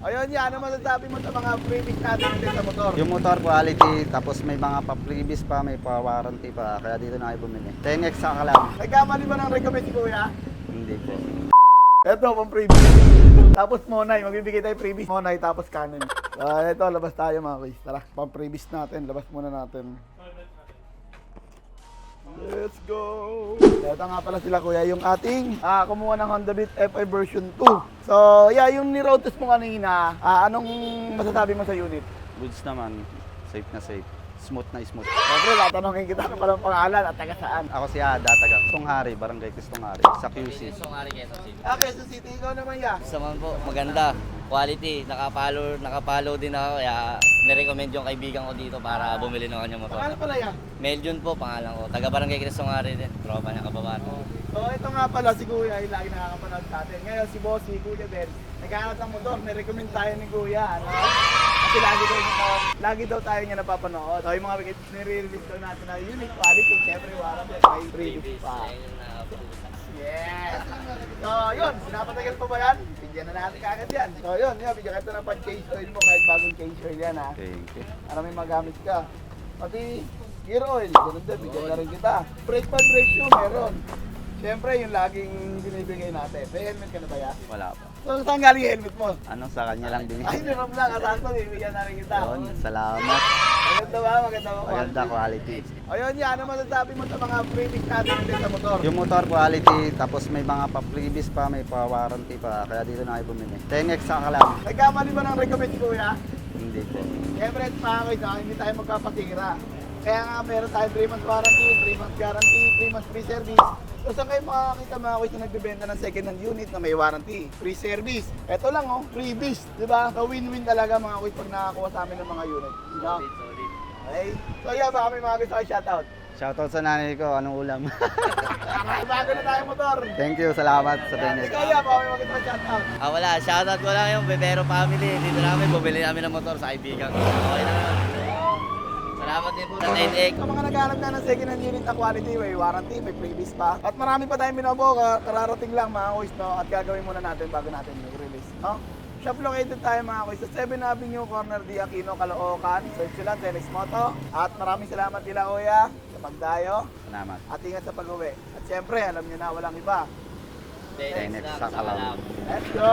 Ayun yan, ano masasabi mo sa mga freebies natin dito sa motor? Yung motor quality, tapos may mga pa-previous pa, may pa-warranty pa, kaya dito na kayo bumili. 10x ka lang. Nagkamali ba ng recommend si Kuya? Hindi po. Eto, pang freebies. Tapos Monay, magbibigay tayo freebies. Monay, tapos Canon. Eto, labas tayo mga guys. Tara, pang freebies natin, labas muna natin. Let's go! Ito nga pala sila kuya, yung ating kumuha ng Honda Beat FI version 2. So, yeah, yung ni-road test mo kanina, anong masasabi mo sa unit? Goods naman, safe na safe. Smooth na smooth. Siyempre, tatanungin kita ano palang pangalan at taga saan. Ako si Ada, taga Tunghari, Barangay Tunghari, sa QC. Quezon City, ikaw naman ya. Gusto man po, maganda. Quality, nakapalo din ako. Kaya nirecommend yung kaibigan ko dito para bumili ng kanyang motor. Pangalan pala ya. Meljun po, pangalan ko. Taga Barangay Crisongari din. Tropa niya kababato. So, ito nga pala si Kuya, yung lagi nakakapanood sa atin. Ngayon, si Boss, si Kuya din, nagkakanat ng motor, nirecommend tayo ni Kuya. Ano? Kasi lagi daw tayo niya napapanood. So, yung mga nire-release daw natin na unit quality, syempre, warranty, may freebies pa. Yes! So, yun, pinapatagal pa ba yan? Bigyan na natin kagad yan. So, yun, bigyan ka ito ng pan-change oil mo kahit bagong change oil yan, ha? Thank you. Para may magamit ka. Pati gear oil, ganun din, bigyan na rin kita. Brake pad ratio, meron. Siyempre, yung laging binibigay natin. May helmet ka na ba yan? Wala pa. So, saan galing yung helmet mo? Ano, sa kanya lang din. Ay, niram lang, kasakto, bibigyan na rin kita. Yun, salamat. Maganda ba? Maganda ba? Maganda quality. Ayun yan, ano masasabi mo sa mga freebies natin dito sa motor? Yung motor quality, tapos may mga pa-previous pa, may pa-warranty pa, kaya dito na kayo bumili. 10x ka lang. Nagkamali ba ng recommend si Kuya? Hindi po. Siyempre, mga kuya, hindi tayo magpapatira. Kaya nga, meron tayo 3 months warranty, 3 months guarantee, 3 months free service. So, saan kayo makakita mga kuya na nagbibenta ng second hand unit na may warranty, free service? Ito lang oh, freebies, di ba? So, win-win talaga mga kuya pag nakakuha sa amin ng mga unit. No? Okay? So, yeah, baka may mga gusto kayo shoutout. Shoutout sa nanay ko, anong ulam? Bago na tayo motor. Thank you, salamat sa 10x. Ikaw, yeah, baka may mga gusto kayo shoutout. Wala, shoutout ko lang yung Bebero family. Dito namin, bumili namin ng motor sa kaibigan ko. Okay na naman. Salamat din po sa 10X. Sa mga naghahanap na ng second hand unit na quality, may warranty, may freebies pa. At marami pa tayong binabuo, kararating lang mga kuys, no? At gagawin muna natin bago natin i-release, no? Shop located tayo mga kuys sa 7 Avenue, corner D. Aquino, Caloocan. Search nyo lang, Tenex Moto. At maraming salamat nila kuya sa pagdayo. Salamat. At ingat sa pag-uwi. At syempre, alam nyo na walang iba. 10X lang, sa kalam. Let's go!